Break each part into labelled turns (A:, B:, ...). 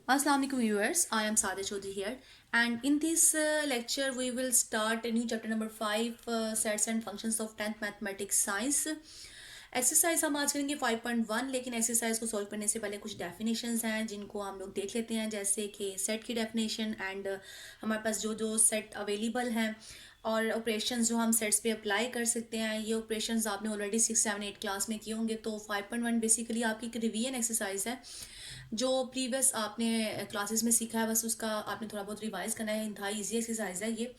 A: Assalamu alaikum viewers, I am Sada Chaudhary here, and in this lecture we will start a new chapter number 5, sets and functions of 10th mathematics science. Exercise हम आज करेंगे 5.1, लेकिन exercise को solve करने से पहले कुछ definitions हैं जिनको हम लोग देख लेते हैं, जैसे कि सेट की डेफिनेशन एंड हमारे पास जो जो सेट अवेलेबल हैं और ऑपरेशंस जो हम सेट्स पे अप्लाई कर सकते हैं। ये ऑपरेशंस आपने ऑलरेडी 6, 7, 8 क्लास में किए होंगे। तो 5.1 बेसिकली आपकी एक रिवीजन एक्सरसाइज है जो प्रीवियस आपने क्लासेस में सीखा है, बस उसका आपने थोड़ा बहुत रिवाइज करना है। इंतहा ईजी एक्सरसाइज है ये।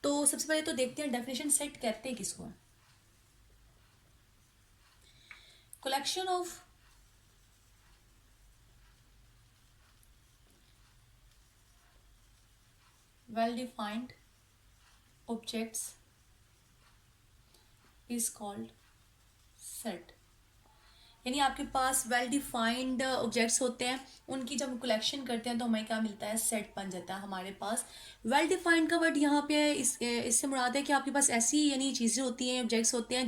A: तो सबसे पहले तो देखते हैं डेफिनेशन सेट कहते हैं किसको। Collection of well defined objects is called set. यानी आपके पास वेल डिफाइंड ऑब्जेक्ट्स होते हैं, उनकी जब कलेक्शन करते हैं तो हमें क्या मिलता है, सेट बन जाता है हमारे पास। वेल डिफाइंड का वर्ड यहाँ पे इससे मुराद है कि आपके पास ऐसी यानी चीज़ें होती हैं, ऑब्जेक्ट्स होते हैं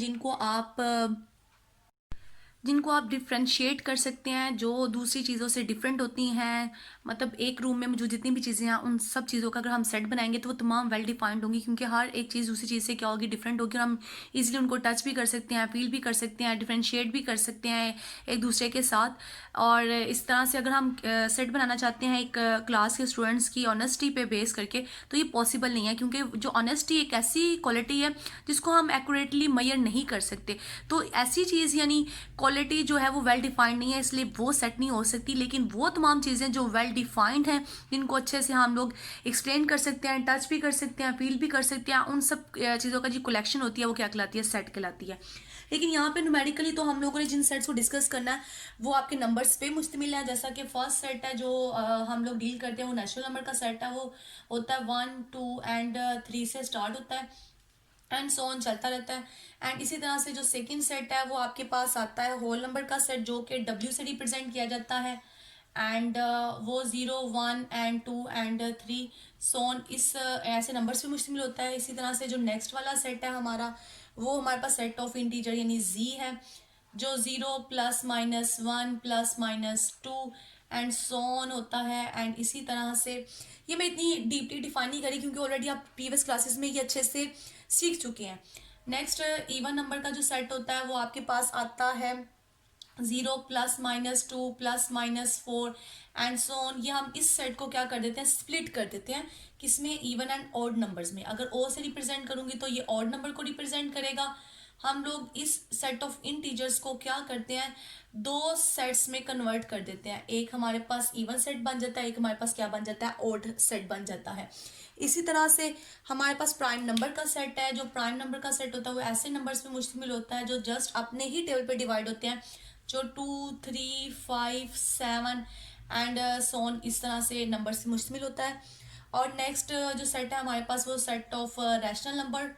A: जिनको आप डिफ्रेंशिएट कर सकते हैं, जो दूसरी चीज़ों से डिफरेंट होती हैं। मतलब एक रूम में मौजूद जितनी भी चीज़ें हैं, उन सब चीज़ों का अगर हम सेट बनाएंगे तो वो तमाम वेल डिफाइंड होंगी, क्योंकि हर एक चीज़ दूसरी चीज़ से क्या होगी, डिफरेंट होगी। और हम इजीली उनको टच भी कर सकते हैं, फील भी कर सकते हैं, डिफ्रेंशिएट भी कर सकते हैं एक दूसरे के साथ। और इस तरह से अगर हम सेट बनाना चाहते हैं एक क्लास के स्टूडेंट्स की ऑनेस्टी पे बेस करके, तो ये पॉसिबल नहीं है, क्योंकि जो ऑनेस्टी एक ऐसी क्वालिटी है जिसको हम एक्यूरेटली मेजर नहीं कर सकते। तो ऐसी चीज़ यानी क्वालिटी जो है वो वेल डिफाइंड नहीं है, इसलिए वो सेट नहीं हो सकती। लेकिन वो तमाम चीज़ें जो वेल डिफाइंड हैं, जिनको अच्छे से हम लोग एक्सप्लेन कर सकते हैं, टच भी कर सकते हैं, फील भी कर सकते हैं, उन सब चीज़ों का जो कलेक्शन होती है वो क्या कहलाती है, सेट कहलाती है। लेकिन यहाँ पे न्यूमेरिकली तो हम लोगों ने जिन सेट्स को डिस्कस करना है वो आपके नंबर्स पे मुश्तमिल है। जैसा कि फर्स्ट सेट है जो हम लोग डील करते हैं, वो नेचुरल नंबर का सेट है। वो होता है 1, 2 एंड 3 से स्टार्ट होता है एंड सो ऑन चलता रहता है। एंड इसी तरह से जो सेकंड सेट है वो आपके पास आता है होल नंबर का सेट, जो कि डब्ल्यू से रिप्रेजेंट किया जाता है। एंड वो 0, 1 एंड 2 एंड 3 सोन इस ऐसे नंबर्स पे मुश्तमिल होता है। इसी तरह से जो नेक्स्ट वाला सेट है हमारा, वो हमारे पास सेट ऑफ इंटीजर यानी जी है, जो 0 plus minus 1 plus minus 2 and so on होता है। एंड इसी तरह से ये मैं इतनी डीपली डिफाइन नहीं करी, क्योंकि ऑलरेडी आप प्रीवियस क्लासेस में ये अच्छे से सीख चुके हैं। नेक्स्ट इवन नंबर का जो सेट होता है वो आपके पास आता है 0 plus minus 2 plus minus 4 and so on. ये हम इस सेट को क्या कर देते हैं, स्प्लिट कर देते हैं किसमें, इवन एंड ऑड नंबर्स में। अगर ओ से रिप्रेजेंट करूंगी तो ये ऑड नंबर को रिप्रेजेंट करेगा। हम लोग इस सेट ऑफ इंटीजर्स को क्या करते हैं, दो सेट्स में कन्वर्ट कर देते हैं। एक हमारे पास इवन सेट बन जाता है, एक हमारे पास क्या बन जाता है, ऑड सेट बन जाता है। इसी तरह से हमारे पास प्राइम नंबर का सेट है। जो प्राइम नंबर का सेट होता है वो ऐसे नंबर्स पे मुश्तमिल होता है जो जस्ट अपने ही टेबल पे डिवाइड होते हैं, जो 2, 3, 5, 7 एंड सोन इस तरह से नंबर से मुश्तमिल होता है। और नेक्स्ट जो सेट है हमारे पास वो सेट ऑफ रैशनल नंबर।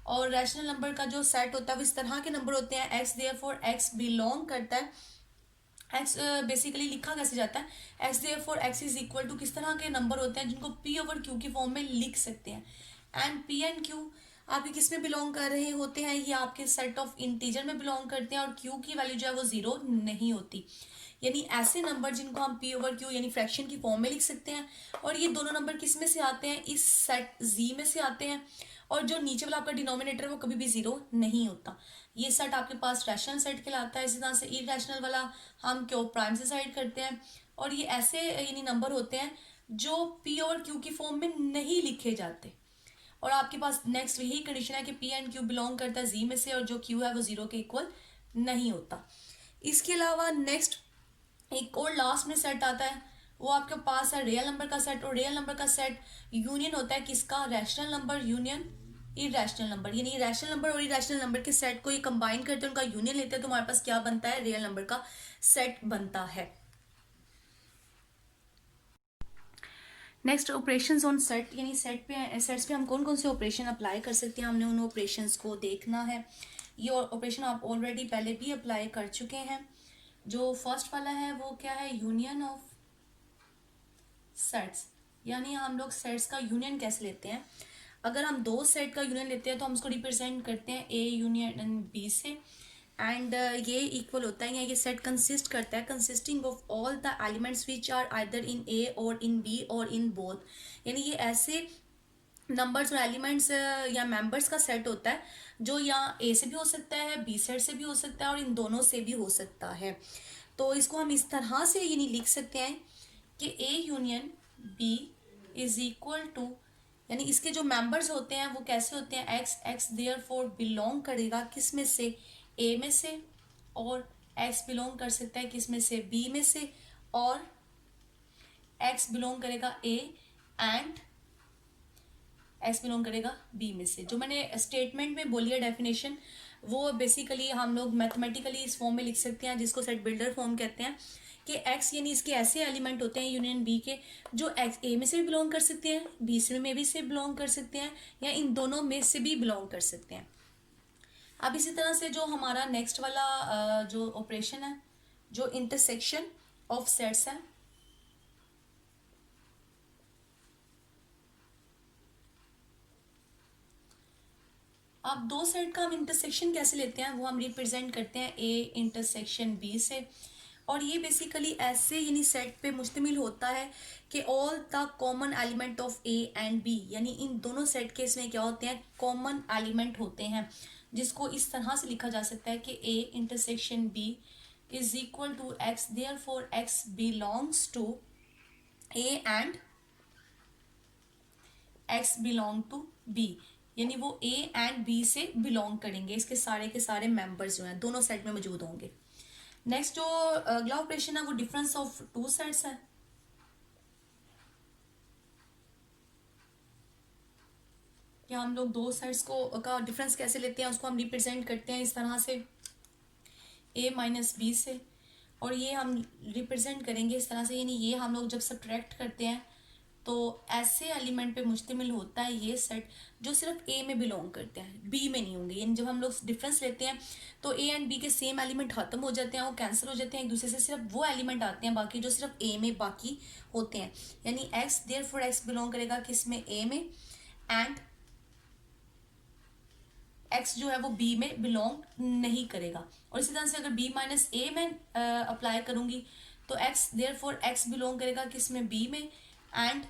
A: और रैशनल नंबर का जो सेट होता है वो इस तरह के नंबर होते हैं, एक्स देयरफॉर एक्स बिलोंग करता है। एक्स बेसिकली लिखा कैसे जाता है, X therefore X is equal to किस तरह के नंबर होते हैं जिनको पी ओवर क्यू की फॉर्म में लिख सकते हैं। एंड पी एंड क्यू आपके किस में बिलोंग कर रहे होते हैं, ये आपके सेट ऑफ इंटीजर में बिलोंग करते हैं। और क्यू की वैल्यू जो है वो जीरो नहीं होती। यानी ऐसे नंबर जिनको हम पी ओवर क्यू यानी फ्रैक्शन की फॉर्म में लिख सकते हैं। और ये दोनों नंबर किस में से आते हैं, इस सेट जी में से आते हैं। और जो नीचे वाला आपका डिनोमिनेटर है वो कभी भी जीरो नहीं होता। ये सेट आपके पास रैशनल सेट कहलाता है। इसी तरह से इरेशनल वाला हम क्यू प्राइम से साइड करते हैं। और ये ऐसे यानी नंबर होते हैं जो पी और क्यू की फॉर्म में नहीं लिखे जाते। और आपके पास नेक्स्ट यही कंडीशन है कि पी एंड क्यू बिलोंग करता है जी में से, और जो क्यू है वो जीरो के इक्वल नहीं होता। इसके अलावा नेक्स्ट एक और लास्ट में सेट आता है, वो आपके पास है रियल नंबर का सेट। और रियल नंबर का सेट यूनियन होता है किसका, rational number union irrational number. यानी रैशनल नंबर और इरेशनल नंबर के सेट को ये कंबाइन करते हैं, उनका यूनियन लेते हैं, तो हमारे पास क्या बनता है, रियल नंबर का सेट बनता है। नेक्स्ट ऑपरेशंस ऑन सेट, यानी सेट्स पे हम कौन कौन से ऑपरेशन अप्लाई कर सकते हैं, हमने उन ऑपरेशंस को देखना है। ये ऑपरेशन आप ऑलरेडी पहले भी अप्लाई कर चुके हैं। जो फर्स्ट वाला है वो क्या है, यूनियन ऑफ सेट्स। यानी हम लोग सेट्स का यूनियन कैसे लेते हैं, अगर हम दो सेट का यूनियन लेते हैं तो हम उसको रिप्रेजेंट करते हैं ए यूनियन बी से। एंड ये इक्वल होता है या ये सेट कंसिस्ट करता है consisting of all the elements which are either in A और इन बी और इन बोथ। यानी ये ऐसे नंबर्स और एलिमेंट्स या मेंबर्स का सेट होता है जो या ए से भी हो सकता है, बी सेट से भी हो सकता है और इन दोनों से भी हो सकता है। तो इसको हम इस तरह से यानी लिख सकते हैं कि A union B is equal to, यानी इसके जो मेंबर्स होते हैं वो कैसे होते हैं, X X therefore belong करेगा किस में से, ए में से, और एक्स बिलोंग कर सकता है किस में से, बी में से, और एक्स बिलोंग करेगा ए एंड एक्स बिलोंग करेगा बी में से। जो मैंने स्टेटमेंट में बोली है डेफिनेशन, वो बेसिकली हम लोग मैथमेटिकली इस फॉर्म में लिख सकते हैं जिसको सेट बिल्डर फॉर्म कहते हैं कि एक्स यानी इसके ऐसे एलिमेंट होते हैं यूनियन बी के जो एक्स ए में से भी बिलोंग कर सकते हैं, बी से में भी से बिलोंग कर सकते हैं, या इन दोनों में से भी बिलोंग कर सकते हैं। अब इसी तरह से जो हमारा नेक्स्ट वाला जो ऑपरेशन है, जो इंटरसेक्शन ऑफ सेट्स है, अब दो सेट का हम इंटरसेक्शन कैसे लेते हैं वो हम रिप्रेजेंट करते हैं ए इंटरसेक्शन बी से। और ये बेसिकली ऐसे यानी सेट पे मुश्तमिल होता है कि all the common element of A and B, यानी इन दोनों सेट के इसमें क्या होते हैं, कॉमन एलिमेंट होते हैं, जिसको इस तरह से लिखा जा सकता है कि A intersection B is equal to X, therefore X belongs to A and X belong to B, यानी वो ए एंड बी से बिलोंग करेंगे, इसके सारे के सारे मेंबर्स जो हैं दोनों सेट में मौजूद होंगे। नेक्स्ट जो अगला ऑपरेशन है वो डिफरेंस ऑफ टू सेट्स है। कि हम लोग दो सेट्स को का डिफरेंस कैसे लेते हैं उसको हम रिप्रेजेंट करते हैं इस तरह से ए माइनस बी से, और ये हम रिप्रेजेंट करेंगे इस तरह से, यानी ये हम लोग जब सब्ट्रैक्ट करते हैं तो ऐसे एलिमेंट पे मुश्तमिल होता है ये सेट जो सिर्फ ए में बिलोंग करते हैं, बी में नहीं होंगे। यानी जब हम लोग डिफरेंस लेते हैं तो ए एंड बी के सेम एलिमेंट खत्म हो जाते हैं, वो कैंसिल हो जाते हैं एक दूसरे से, सिर्फ वो एलिमेंट आते हैं बाकी जो सिर्फ ए में बाकी होते हैं। यानी एक्स देयरफॉर एक्स बिलोंग करेगा किस में, ए में, एंड एक्स जो है वो बी में बिलोंग नहीं करेगा। और इसी तरह से अगर बी माइनस ए में अप्लाई करूंगी तो एक्स देयरफॉर एक्स बिलोंग करेगा किस में, बी में, एंड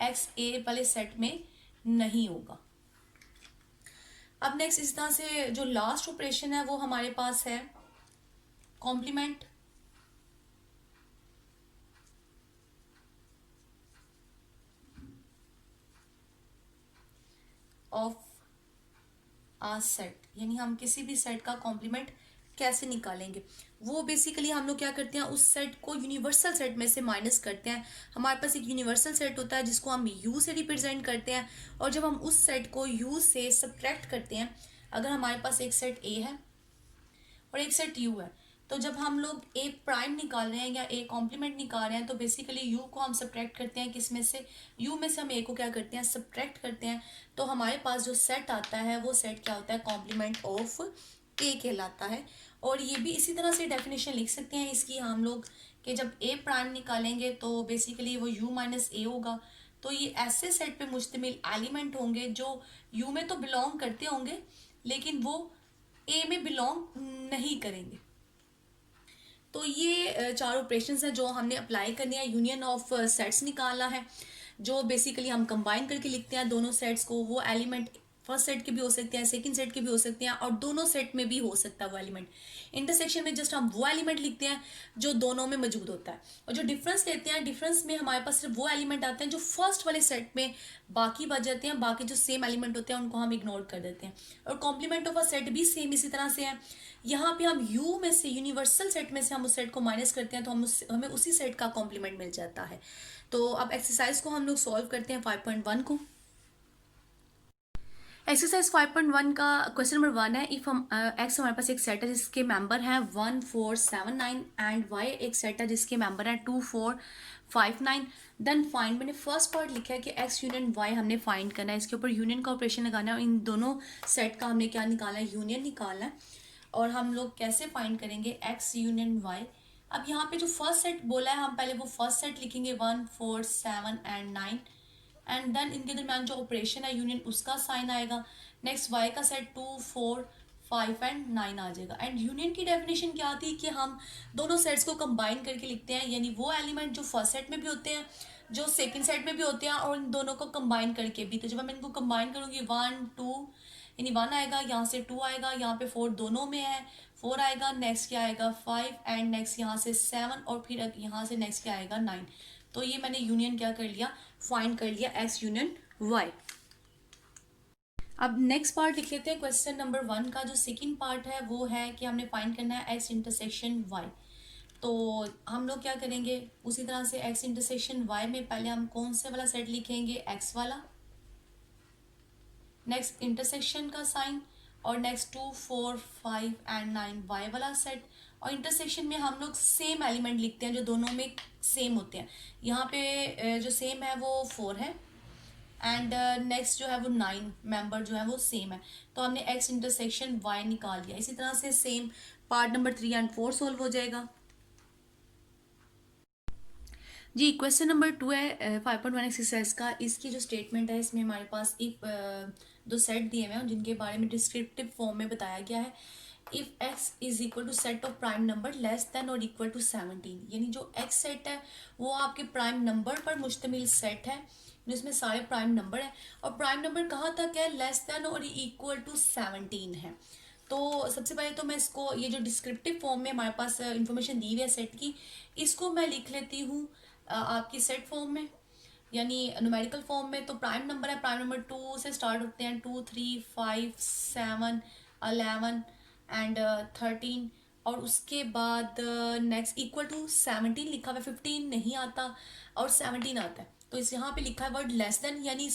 A: एक्स ए वाले सेट में नहीं होगा। अब नेक्स्ट इस तरह से जो लास्ट ऑपरेशन है वो हमारे पास है कॉम्प्लीमेंट ऑफ आ सेट, यानी हम किसी भी सेट का कॉम्प्लीमेंट कैसे निकालेंगे, वो बेसिकली हम लोग क्या करते हैं उस सेट को यूनिवर्सल सेट में से माइनस करते हैं। हमारे पास एक यूनिवर्सल सेट होता है जिसको हम यू से रिप्रेजेंट करते हैं, और जब हम उस सेट को यू से सब्ट्रैक्ट करते हैं, अगर हमारे पास एक सेट ए है और एक सेट यू है, तो जब हम लोग ए प्राइम निकाल रहे हैं या ए कॉम्प्लीमेंट निकाल रहे हैं तो बेसिकली यू को हम सब्ट्रैक्ट करते हैं किस में से, यू में से हम ए को क्या करते हैं, सब्ट्रैक्ट करते हैं। तो हमारे पास जो सेट आता है वो सेट क्या होता है, कॉम्प्लीमेंट ऑफ ए कहलाता है। और ये भी इसी तरह से डेफिनेशन लिख सकते हैं इसकी हम लोग कि जब ए प्राइम निकालेंगे तो बेसिकली वो यू माइनस ए होगा। तो ये ऐसे सेट पे मुश्तमिल एलिमेंट होंगे जो यू में तो बिलोंग करते होंगे लेकिन वो ए में बिलोंग नहीं करेंगे। तो ये चार ऑपरेशंस हैं जो हमने अप्लाई करने हैं, यूनियन ऑफ सेट्स निकालना है जो बेसिकली हम कंबाइन करके लिखते हैं दोनों सेट्स को। वो एलिमेंट फर्स्ट सेट के भी हो सकते हैं, सेकंड सेट के भी हो सकते हैं, और दोनों सेट में भी हो सकता है वो एलिमेंट। इंटरसेक्शन में जस्ट हम वो एलिमेंट लिखते हैं जो दोनों में मौजूद होता है, और जो डिफरेंस लेते हैं डिफरेंस में हमारे पास सिर्फ वो एलिमेंट आते हैं जो फर्स्ट वाले सेट में बाकी बच जाते हैं, बाकी जो सेम एलिमेंट होते हैं उनको हम इग्नोर कर देते हैं। और कॉम्प्लीमेंट ऑफ अ सेट भी सेम इसी तरह से है, यहाँ पे हम यू में से यूनिवर्सल सेट में से हम उस सेट को माइनस करते हैं तो हमें उसी सेट का कॉम्प्लीमेंट मिल जाता है। तो अब एक्सरसाइज को हम लोग सॉल्व करते हैं 5.1 को। एक्सरसाइज 5.1 का क्वेश्चन नंबर 1 है, इफ हम एक्स हमारे पास एक सेट है जिसके मेंबर हैं 1 4 7 9 एंड वाई एक सेट है जिसके मेंबर हैं 2 4 5 9, देन फाइंड, मैंने फर्स्ट पार्ट लिखा है कि एक्स यूनियन वाई हमने फाइंड करना है, इसके ऊपर यूनियन का ऑपरेशन लगाना है और इन दोनों सेट का हमने क्या निकालना है, यूनियन निकालना है। और हम लोग कैसे फाइंड करेंगे एक्स यूनियन वाई। अब यहाँ पे जो फर्स्ट सेट बोला है हम पहले वो फर्स्ट सेट लिखेंगे 1 4 7 एंड 9, एंड देन इनके दरमियान जो ऑपरेशन है यूनियन उसका साइन आएगा। नेक्स्ट वाई का सेट 2 4 5 एंड 9 आ जाएगा। एंड यूनियन की डेफिनेशन क्या थी कि हम दोनों सेट्स को कंबाइन करके लिखते हैं, यानी वो एलिमेंट जो फर्स्ट सेट में भी होते हैं, जो सेकंड सेट में भी होते हैं, और इन दोनों को कंबाइन करके भी। तो जब मैं इनको कंबाइन करूँगी 1 2, यानी 1 आएगा, यहाँ से 2 आएगा, यहाँ पे 4 दोनों में है, 4 आएगा, नेक्स्ट क्या आएगा 5, एंड नेक्स्ट यहाँ से 7, और फिर यहाँ से नेक्स्ट क्या आएगा 9। तो ये मैंने यूनियन क्या कर लिया, फाइंड कर लिया, एक्स यूनियन वाई। अब नेक्स्ट पार्ट लिख लेते हैं क्वेश्चन नंबर 1 का। जो सेकंड पार्ट है वो है कि हमने फाइंड करना है एक्स इंटरसेक्शन वाई। तो हम लोग क्या करेंगे, उसी तरह से एक्स इंटरसेक्शन वाई में पहले हम कौन से वाला सेट लिखेंगे, एक्स वाला, नेक्स्ट इंटरसेक्शन का साइन, और नेक्स्ट 2 4 5 एंड 9 वाई वाला सेट। और इंटरसेक्शन में हम लोग सेम एलिमेंट लिखते हैं जो दोनों में सेम होते हैं। यहाँ पे जो सेम है वो 4 है, एंड नेक्स्ट जो है वो 9 मेंबर जो है वो सेम है। तो हमने एक्स इंटरसेक्शन वाई निकाल दिया। इसी तरह से same part number 3 and 4 solve हो जाएगा। जी क्वेश्चन नंबर 2 है 5.1 एक्सरसाइज का। इसकी जो स्टेटमेंट है, इसमें हमारे पास इफ दो सेट दिए हुए हैं जिनके बारे में डिस्क्रिप्टिव फॉर्म में बताया गया है। If X is equal to set of prime number less than और इक्वल टू 17, यानी जो एक्स सेट है वो आपके प्राइम नंबर पर मुश्तमिल सेट है जिसमें सारे प्राइम नंबर है, और प्राइम नंबर कहाँ तक है, लेस देन और इक्वल टू 17 है। तो सबसे पहले तो मैं इसको, ये जो डिस्क्रिप्टिव फॉर्म में हमारे पास इंफॉर्मेशन दी हुई है सेट की, इसको मैं लिख लेती हूँ आपकी सेट फॉर्म में, यानी न्यूमेरिकल फॉर्म में। तो प्राइम नंबर है, प्राइम नंबर 2 से स्टार्ट होते हैं, 2 3 5 7 11 एंड 13, और उसके बाद नेक्स्ट इक्वल टू 17 लिखा हुआ है, 15 नहीं आता और 17 आता है। तो इस यहाँ पे लिखा है वर्ड लेस देन, यानी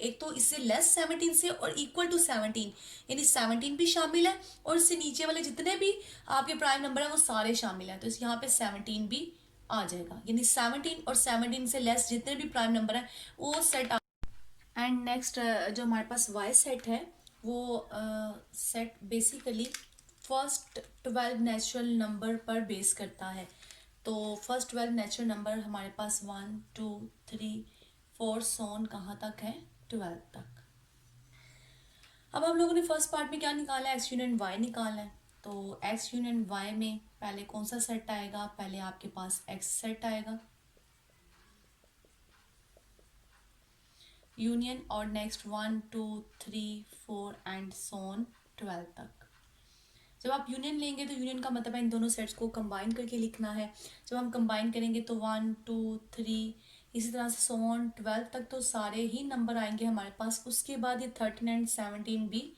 A: एक तो इससे लेस 17 से और इक्वल टू 17, यानी 17 भी शामिल है और इससे नीचे वाले जितने भी आपके प्राइम नंबर है वो सारे शामिल है। तो इस यहाँ पे 17 भी आ जाएगा, यानी 17 और 17 से लेस जितने भी प्राइम नंबर है वो सेट। एंड नेक्स्ट जो हमारे पास वाई सेट है वो set basically first 12 natural number पर बेस करता है। तो फर्स्ट 12 नेचुरल नंबर हमारे पास 1 2 3 4 सोन कहाँ तक है, 12 तक। अब हम लोगों ने फर्स्ट पार्ट में क्या निकाला है, एक्स यूनियन वाई निकालना है। तो एक्स यूनियन वाई में पहले कौन सा सेट आएगा, पहले आपके पास एक्स सेट आएगा यूनियन, और नेक्स्ट 1 2 3 4 एंड सोन 12 तक। जब आप यूनियन लेंगे तो यूनियन का मतलब है इन दोनों सेट्स को कंबाइन करके लिखना है। जब हम कंबाइन करेंगे तो 1 2 3 इसी तरह से सोन 12 तक, तो सारे ही नंबर आएंगे हमारे पास। उसके बाद ये 13 एंड 17 भी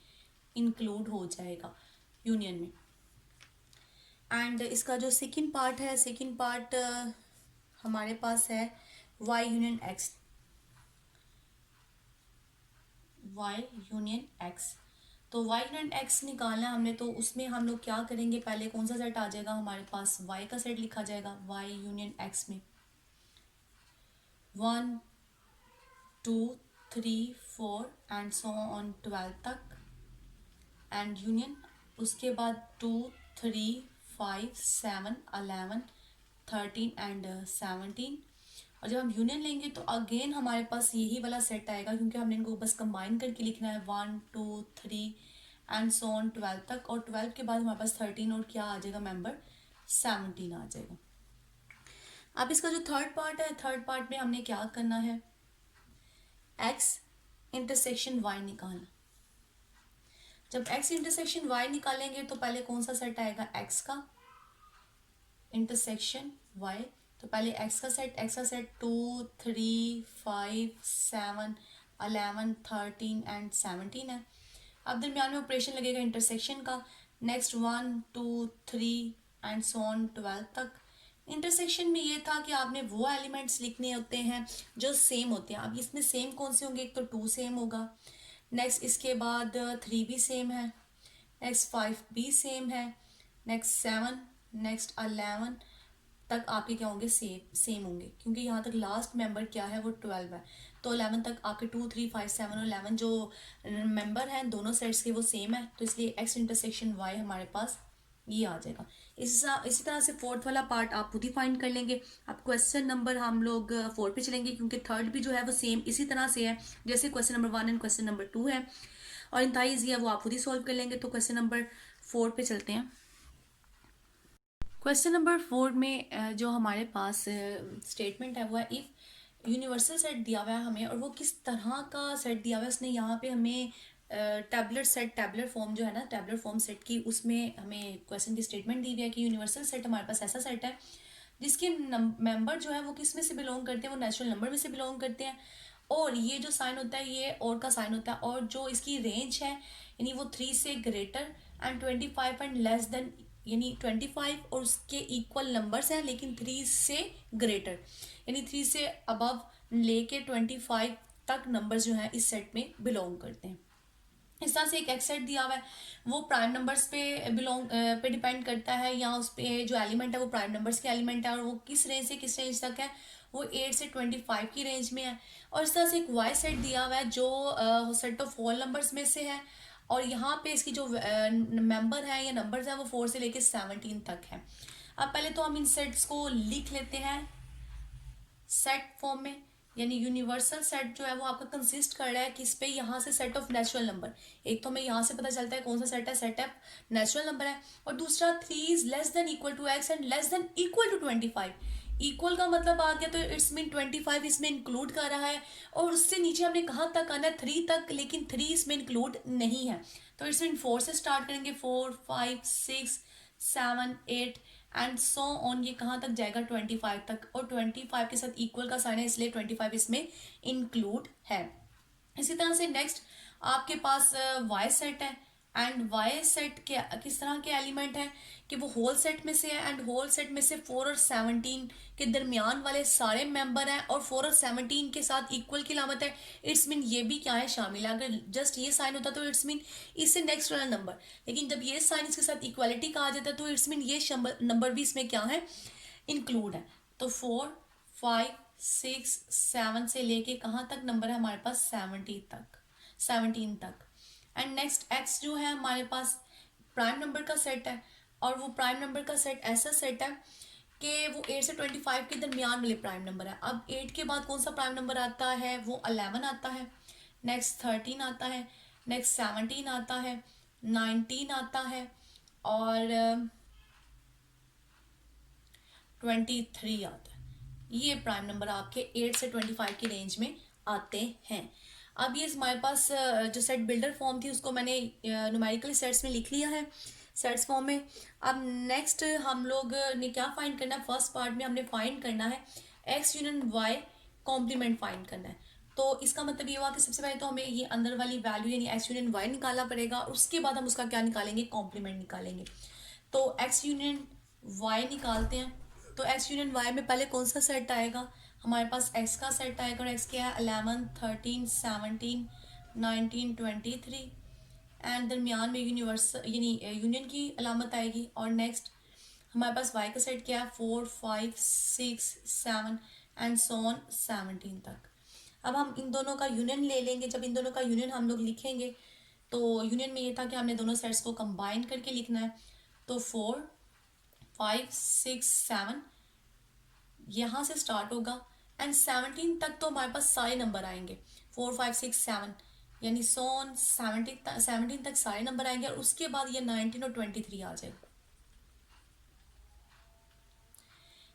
A: इंक्लूड हो जाएगा यूनियन में। एंड इसका जो सेकंड पार्ट है, सेकंड पार्ट हमारे पास है Y union X, Y union X. तो वाई यूनियन एक्स निकालना हमने, तो उसमें हम लोग क्या करेंगे, पहले कौन सा सेट आ जाएगा हमारे पास, वाई का सेट लिखा जाएगा वाई यूनियन एक्स में 1 2 3 4 एंड सो ऑन 12 तक, एंड यूनियन उसके बाद 2 3 5 7 11 13 एंड 17। और जब हम यूनियन लेंगे तो अगेन हमारे पास यही वाला सेट आएगा, क्योंकि हमने इनको बस कंबाइन करके लिखना है 1 2 3 एंड सो ऑन 12 तक, और 12 के बाद हमारे पास 13 और क्या आ जाएगा मेंबर, 17 आ जाएगा। अब इसका जो थर्ड पार्ट है, थर्ड पार्ट में हमने क्या करना है, एक्स इंटरसेक्शन वाई निकालना। जब एक्स इंटरसेक्शन वाई निकालेंगे तो पहले कौन सा सेट आएगा, एक्स का इंटरसेक्शन वाई। तो पहले एक्स का सेट 2 3 5 7 11 13 एंड 17 है। अब दरम्यान में ऑपरेशन लगेगा इंटरसेक्शन का, नेक्स्ट 1 2 3 एंड सो ऑन 12 तक। इंटरसेक्शन में ये था कि आपने वो एलिमेंट्स लिखने होते हैं जो सेम होते हैं। अब इसमें सेम कौन से होंगे, एक तो 2 सेम होगा, नेक्स्ट इसके बाद 3 भी सेम है, नेक्स्ट 5 भी सेम है, नेक्स्ट 7, नेक्स्ट 11 तक आपके क्या होंगे, सेम होंगे, क्योंकि यहाँ तक लास्ट मेंबर क्या है वो 12 है। तो 11 तक आपके 2 3 5 7 और 11 जो मेंबर हैं दोनों सेट्स के वो सेम है, तो इसलिए एक्स इंटरसेक्शन वाई हमारे पास ये आ जाएगा। इसी तरह से फोर्थ वाला पार्ट आप खुद ही फाइंड कर लेंगे। अब क्वेश्चन नंबर हम लोग 4 पे चलेंगे, क्योंकि थर्ड भी जो है वो सेम इसी तरह से है जैसे question number 1 and question number 2 है। और इंतहाई ईजी है, वो आप खुद ही सॉल्व कर लेंगे। तो क्वेश्चन नंबर 4 पे चलते हैं। क्वेश्चन नंबर 4 में जो हमारे पास स्टेटमेंट है वो है इफ़ यूनिवर्सल सेट दिया हुआ है हमें, और वो किस तरह का सेट दिया हुआ है, उसने यहाँ पे हमें टैबुलर सेट, टैबुलर फॉर्म जो है ना, टैबुलर फॉर्म सेट की, उसमें हमें क्वेश्चन की स्टेटमेंट दी हुई है कि यूनिवर्सल सेट हमारे पास ऐसा सेट है जिसके मेंबर जो है वो किस में से बिलोंग करते हैं, वो नेचुरल नंबर में से बिलोंग करते हैं, और ये जो साइन होता है ये और का साइन होता है, और जो इसकी रेंज है यानी वो 3 से greater and 25 and less then, यानी 25 और उसके इक्वल नंबर्स हैं लेकिन 3 से ग्रेटर, यानी 3 से अबव लेके 25 तक नंबर्स जो हैं इस सेट में बिलोंग करते हैं। इस तरह से एक एक्स सेट दिया हुआ है, वो प्राइम नंबर्स पे बिलोंग पे डिपेंड करता है, या उस पे जो एलिमेंट है वो प्राइम नंबर्स के एलिमेंट है, और वो किस रेंज से किस रेंज तक है, वो 8 से 25 की रेंज में है। और इस तरह से एक वाई सेट दिया हुआ है जो सेट ऑफ होल नंबर्स में से है, और यहाँ पे इसकी जो मेंबर है या नंबर्स है वो 4 से लेके 17 तक है। अब पहले तो हम इन सेट्स को लिख लेते हैं सेट फॉर्म में, यानी यूनिवर्सल सेट जो है वो आपका कंसिस्ट कर रहा है किस पे, यहाँ से सेट ऑफ नेचुरल नंबर। एक तो हमें यहाँ से पता चलता है कौन सा सेट है, सेट ऑफ नेचुरल नंबर है, और दूसरा 3 is less than equal to X and less than equal to 25। Equal का मतलब आ गया तो इट्स मीन 25 इसमें इंक्लूड कर रहा है, और उससे नीचे हमने कहाँ तक आना है, 3 तक, लेकिन 3 इसमें इंक्लूड नहीं है। तो इट्स मीन 4 से स्टार्ट करेंगे, 4 5 6 7 8 एंड सो ऑन, ये कहाँ तक जाएगा 25 तक, और 25 के साथ इक्वल का साइन है इसलिए 25 इसमें इंक्लूड है। इसी तरह से नेक्स्ट आपके पास वाई सेट है, एंड वाई सेट के किस तरह के एलिमेंट हैं कि वो होल सेट में से है, एंड होल सेट में से 4 और 17 के दरमियान वाले सारे मेंबर हैं, और 4 और 17 के साथ इक्वल की अलामत है, इट्स मीन ये भी क्या है, शामिल है। अगर जस्ट ये साइन होता तो इट्स मीन इससे नेक्स्ट वाला नंबर, लेकिन जब ये साइन इसके साथ इक्वालिटी का आ जाता है तो इट्स मीन ये नंबर भी इसमें क्या है, इंक्लूड है। तो 4 5 6 7 से लेके कहाँ तक नंबर है हमारे पास, 17 तक। एंड नेक्स्ट एक्स जो है हमारे पास प्राइम नंबर का सेट है, और वो प्राइम नंबर का सेट ऐसा सेट है कि वो 8 से 25 के दरमियान वाले प्राइम नंबर है। अब 8 के बाद कौन सा प्राइम नंबर आता है, वो 11 आता है, नेक्स्ट 13 आता है, नेक्स्ट 17 आता है, 19 आता है, और 23 आता है। ये प्राइम नंबर आपके 8 से 25 की रेंज में आते हैं। अब ये हमारे पास जो सेट बिल्डर फॉर्म थी उसको मैंने न्यूमेरिकल सेट्स में लिख लिया है, सेट्स फॉर्म में। अब नेक्स्ट हम लोग ने क्या फाइंड करना है, फर्स्ट पार्ट में हमने फाइंड करना है X union Y complement find करना है। तो इसका मतलब ये हुआ कि सबसे पहले तो हमें ये अंदर वाली वैल्यू यानी एक्स यूनियन वाई निकालना पड़ेगा, उसके बाद हम उसका क्या निकालेंगे, कॉम्प्लीमेंट निकालेंगे। तो एक्स यूनियन वाई निकालते हैं। तो एक्स यूनियन वाई में पहले कौन सा सेट आएगा, हमारे पास एक्स का सेट आएगा, और एक्स क्या है 11 13 17 19 23, एंड दरमियान में यूनिवर्सल यानी यूनियन की अलामत आएगी। और नेक्स्ट हमारे पास वाई का सेट क्या है 4 5 6 7 एंड सो ऑन 17 तक। अब हम इन दोनों का यूनियन ले लेंगे। जब इन दोनों का यूनियन हम लोग लिखेंगे तो यूनियन में ये था कि हमने दोनों सेट्स को कंबाइन करके लिखना है। तो 4 5 6 7 यहाँ से स्टार्ट होगा, एंड 17 तक तो हमारे पास सारे नंबर आएंगे, 4 5 6 7 यानी सोन 17 तक सारे नंबर आएंगे, और उसके बाद ये 19 और 23 आ जाएगा।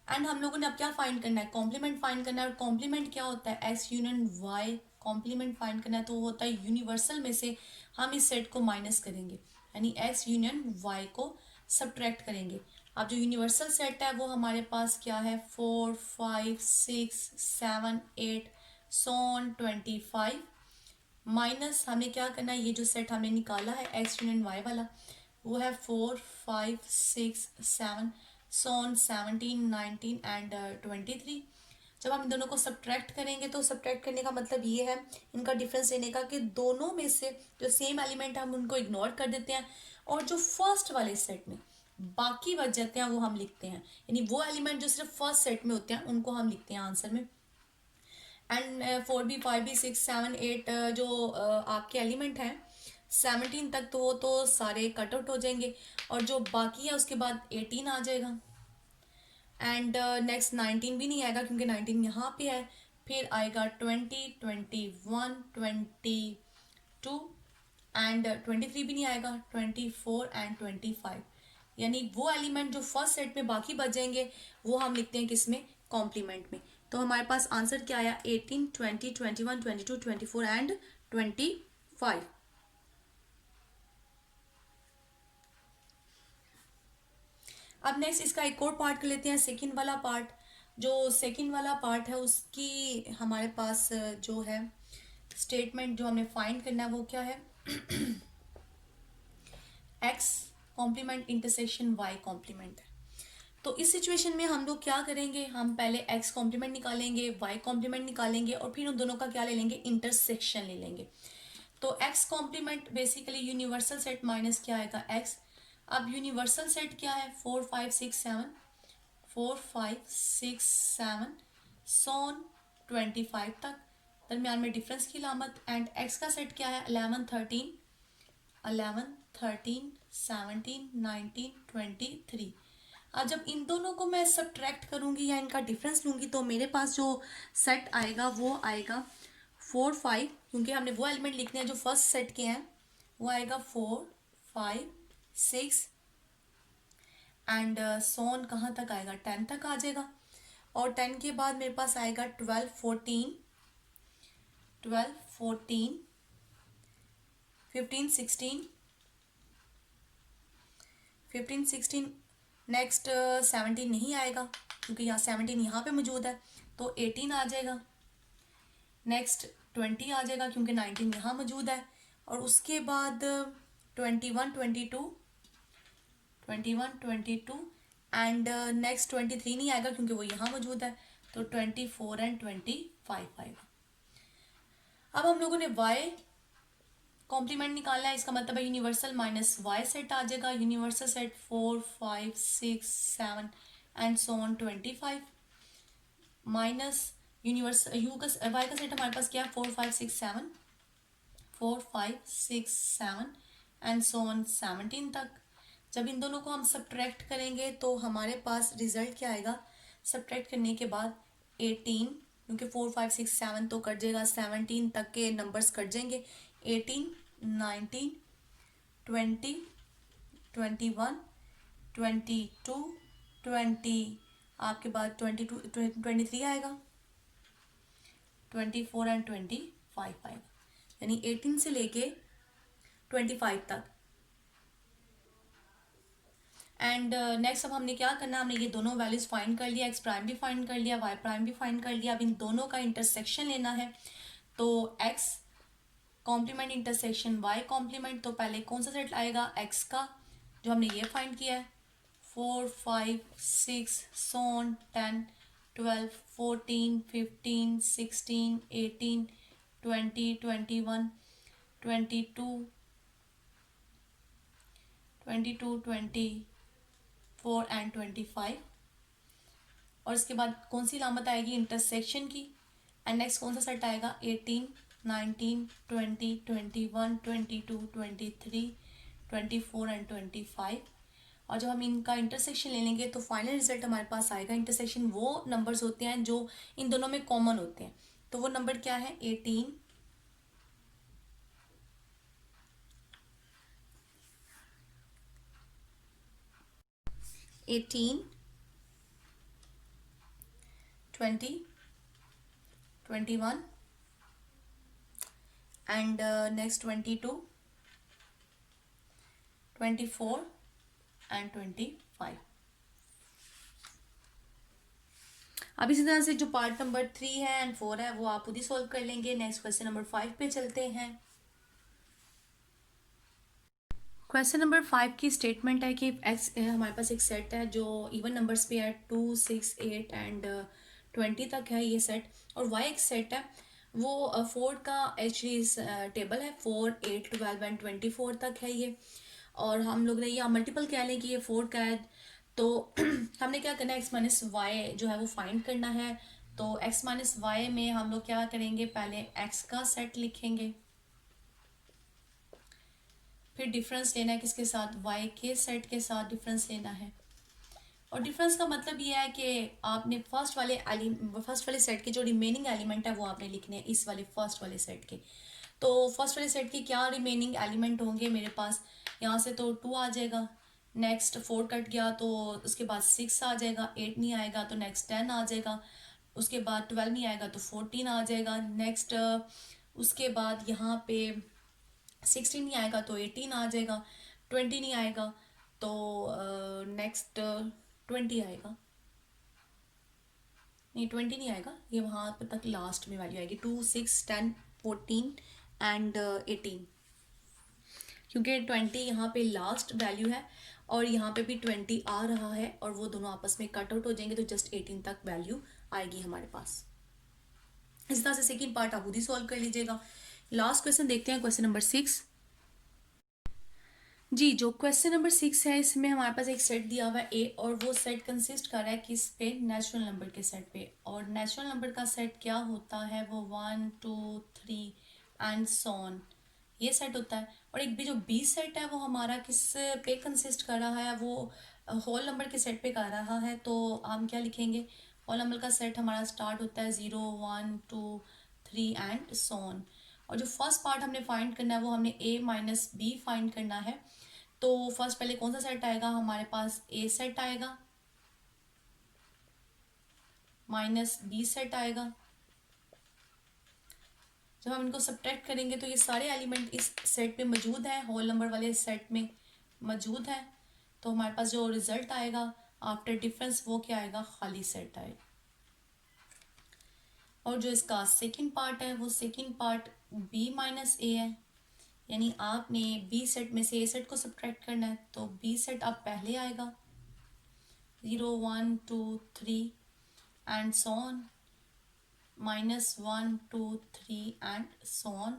A: एंड हम लोगों ने अब क्या फाइंड करना है, कॉम्प्लीमेंट फाइंड करना है। और कॉम्प्लीमेंट क्या होता है, X union Y complement find करना है, तो वो होता है यूनिवर्सल में से हम इस सेट को माइनस करेंगे, यानी एक्स यूनियन वाई को सब्ट्रैक्ट करेंगे। अब जो यूनिवर्सल सेट है वो हमारे पास क्या है 4 5 6 7 8 सोन 25, माइनस हमें क्या करना है, ये जो सेट हमने निकाला है एक्स यूनियन वाई वाला वो है 4 5 6 7 सोन 17 19 एंड 23। जब हम इन दोनों को सब्ट्रैक्ट करेंगे तो सब्ट्रैक्ट करने का मतलब ये है इनका डिफरेंस लेने का कि दोनों में से जो सेम एलिमेंट है हम उनको इग्नोर कर देते हैं, और जो फर्स्ट वाले सेट में बाकी बच जाते हैं वो हम लिखते हैं, यानी वो एलिमेंट जो सिर्फ फर्स्ट सेट में होते हैं उनको हम लिखते हैं आंसर में। एंड 4 भी 5 भी 6 7 8 जो आपके एलिमेंट हैं 17 तक तो वो तो सारे कट आउट हो जाएंगे, और जो बाकी है उसके बाद 18 आ जाएगा, एंड नेक्स्ट 19 भी नहीं आएगा क्योंकि 19 यहाँ पे है। फिर आएगा 20 21 22 एंड 23 भी नहीं आएगा, 24 एंड 25, यानी वो एलिमेंट जो फर्स्ट सेट में बाकी बचेंगे वो हम लिखते हैं किसमें, कॉम्प्लीमेंट में। तो हमारे पास आंसर क्या आया, 18, 20, 21, 22, 24 एंड 25। अब नेक्स्ट इसका एक और पार्ट कर लेते हैं, सेकंड वाला पार्ट। जो सेकंड वाला पार्ट है उसकी हमारे पास जो है स्टेटमेंट जो हमें फाइंड करना है वो क्या है, X complement intersection Y complement है। तो इस सिचुएशन में हम लोग क्या करेंगे, हम पहले एक्स कॉम्प्लीमेंट निकालेंगे, वाई कॉम्प्लीमेंट निकालेंगे और फिर उन दोनों का क्या ले लेंगे, इंटरसेक्शन ले लेंगे। तो X complement basically universal set minus क्या आएगा, एक्स। अब यूनिवर्सल सेट क्या है, 4 5 6 7, 4 5 6 7 सोन 25 तक, दरमियान में डिफरेंस की अलामत। एंड एक्स का सेट क्या है, 11 13, 11 13 17 19 23। अब जब इन दोनों को मैं सब्ट्रैक्ट करूंगी या इनका डिफरेंस लूंगी तो मेरे पास जो सेट आएगा वो आएगा 4 5, क्योंकि हमने वो एलिमेंट लिखने हैं जो फर्स्ट सेट के हैं, वो आएगा 4 5 6 एंड सोन कहाँ तक आएगा, 10 तक आ जाएगा। और 10 के बाद मेरे पास आएगा 12 14 12 14 15 16 15 16, नेक्स्ट 17 नहीं आएगा क्योंकि यहाँ 17 यहाँ पे मौजूद है, तो 18 आ जाएगा। नेक्स्ट 20 आ जाएगा क्योंकि 19 यहाँ मौजूद है। और उसके बाद 21 22 21 22 एंड नेक्स्ट 23 नहीं आएगा क्योंकि वो यहाँ मौजूद है, तो 24 एंड 25 आएगा। अब हम लोगों ने y कॉम्प्लीमेंट निकालना है, इसका मतलब है यूनिवर्सल माइनस वाई सेट आ जाएगा। Universal set 4 5 6 7 and so on 25 minus universal you का वाई का सेट हमारे पास क्या है, 4 5 6 7 4 5 6 7 एंड सो ऑन 17 तक। जब इन दोनों को हम सब्ट्रैक्ट करेंगे तो हमारे पास रिजल्ट क्या आएगा, सब्ट्रैक्ट करने के बाद 18, क्योंकि 4 5 6 7 तो कट जाएगा, 17 तक के नंबर्स कट जाएंगे, 18 19 20 21 22 20, आपके बाद 22 23 आएगा, 24 एंड 25 आएगा, यानी 18 से लेके 25 तक। एंड नेक्स्ट अब हमने क्या करना है, हमने ये दोनों वैल्यूज फाइंड कर लिया, एक्स प्राइम भी फाइंड कर लिया, वाई प्राइम भी फाइंड कर लिया। अब इन दोनों का इंटरसेक्शन लेना है, तो X complement intersection Y complement, तो पहले कौन सा सेट आएगा, एक्स का, जो हमने ये फाइंड किया है, 4 5 6 सोन 10 12 14 15 16 18 20 21 22 22 24 एंड 25। और इसके बाद कौन सी अलामत आएगी, इंटरसेक्शन की। एंड नेक्स्ट कौन सा सेट आएगा, 18 19 20 21 22 23 24 एंड 25। और जब हम इनका इंटरसेक्शन ले लेंगे तो फाइनल रिजल्ट हमारे पास आएगा। इंटरसेक्शन वो नंबर्स होते हैं जो इन दोनों में कॉमन होते हैं, तो वो नंबर क्या है, 18 20 21 एंड नेक्स्ट 22 24 एंड 25। अब इसी तरह से जो पार्ट नंबर 3 है एंड 4 है वो आप खुद ही सोल्व कर लेंगे। नेक्स्ट क्वेश्चन नंबर 5 पे चलते हैं। क्वेश्चन नंबर 5 की स्टेटमेंट है कि एक्स हमारे पास एक सेट है जो इवन नंबर्स पे है, 2 6 8 एंड 20 तक है ये सेट, और वाई एक सेट है वो 4 का एक्चुअली टेबल है, 4 8 12 एंड 24 तक है ये, और हम लोग ने ये मल्टीपल कह लें कि ये 4 का है। तो हमने क्या करना है, एक्स माइनस वाई जो है वो फाइंड करना है। तो एक्स माइनस वाई में हम लोग क्या करेंगे, पहले एक्स का सेट लिखेंगे, फिर डिफरेंस लेना है किसके साथ, वाई के सेट के साथ डिफरेंस लेना है। और डिफरेंस का मतलब ये है कि आपने फर्स्ट वाले सेट के जो रिमेनिंग एलिमेंट है वो आपने लिखने हैं इस वाले फर्स्ट वाले सेट के। तो फर्स्ट वाले सेट के क्या रिमेनिंग एलिमेंट होंगे मेरे पास, यहाँ से तो 2 आ जाएगा, नेक्स्ट 4 कट गया तो उसके बाद 6 आ जाएगा, 8 नहीं आएगा तो नेक्स्ट 10 आ जाएगा, उसके बाद 12 नहीं आएगा तो 14 आ जाएगा, नेक्स्ट उसके बाद यहाँ पे 16 नहीं आएगा तो 18 आ जाएगा, 20 नहीं आएगा तो नेक्स्ट 20 आएगा, नहीं 20 नहीं आएगा, ये वहाँ पे तक लास्ट में वैल्यू आएगी 2 6 10 14 एंड 18, क्योंकि 20 यहाँ पे लास्ट वैल्यू है और यहाँ पे भी 20 आ रहा है और वो दोनों आपस में कट आउट हो जाएंगे तो जस्ट 18 तक वैल्यू आएगी हमारे पास। इस तरह से सेकेंड पार्ट आप खुद ही सॉल्व कर लीजिएगा। लास्ट क्वेश्चन देखते हैं, क्वेश्चन नंबर 6। जी, जो क्वेश्चन नंबर 6 है इसमें हमारे पास एक सेट दिया हुआ है ए और वो सेट कंसिस्ट कर रहा है किस पे, नेचुरल नंबर के सेट पे, और नेचुरल नंबर का सेट क्या होता है वो 1 2 3 एंड सो ऑन, ये सेट होता है। और एक भी जो बी सेट है वो हमारा किस पे कंसिस्ट कर रहा है, वो होल नंबर के सेट पे कर रहा है, तो हम क्या लिखेंगे, होल नंबर का सेट हमारा स्टार्ट होता है 0 1 2 3 एंड सो ऑन। और जो फर्स्ट पार्ट हमने फाइंड करना है वो हमने ए माइनस बी फाइंड करना है। तो फर्स्ट पहले कौन सा सेट आएगा हमारे पास, ए सेट आएगा माइनस बी सेट आएगा। जब हम इनको सब्ट्रैक्ट करेंगे तो ये सारे एलिमेंट इस सेट में मौजूद है, होल नंबर वाले सेट में मौजूद है, तो हमारे पास जो रिजल्ट आएगा आफ्टर डिफरेंस वो क्या आएगा, खाली सेट आएगा। और जो इसका सेकंड पार्ट है वो सेकंड पार्ट बी माइनस ए है, यानी आपने बी सेट में से ए सेट को सब्ट्रैक्ट करना है, तो बी सेट अब पहले आएगा 0 1 2 3 and so on, minus 1 2 3 and so on.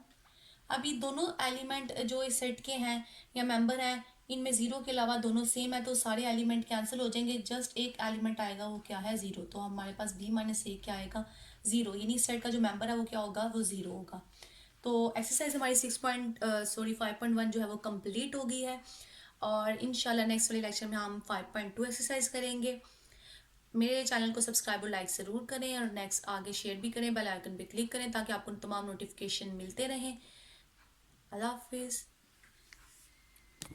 A: अब ये दोनों एलिमेंट जो इस सेट के हैं या मेंबर हैं, इनमें जीरो के अलावा दोनों सेम है तो सारे एलिमेंट कैंसिल हो जाएंगे, जस्ट एक एलिमेंट आएगा वो क्या है, जीरो। तो हमारे पास बी माइनस ए क्या आएगा, जीरो, यानी सेट का जो मेंबर है वो क्या होगा, वो जीरो होगा। तो एक्सरसाइज हमारी 5.1 जो है वो कंप्लीट हो गई है और इंशाल्लाह नेक्स्ट वाले लेक्चर में हम 5.2 एक्सरसाइज करेंगे। मेरे चैनल को सब्सक्राइब और लाइक ज़रूर करें और नेक्स्ट आगे शेयर भी करें, बेल आइकन पे क्लिक करें ताकि आपको तमाम नोटिफिकेशन मिलते रहें। अल्लाह हाफिज़।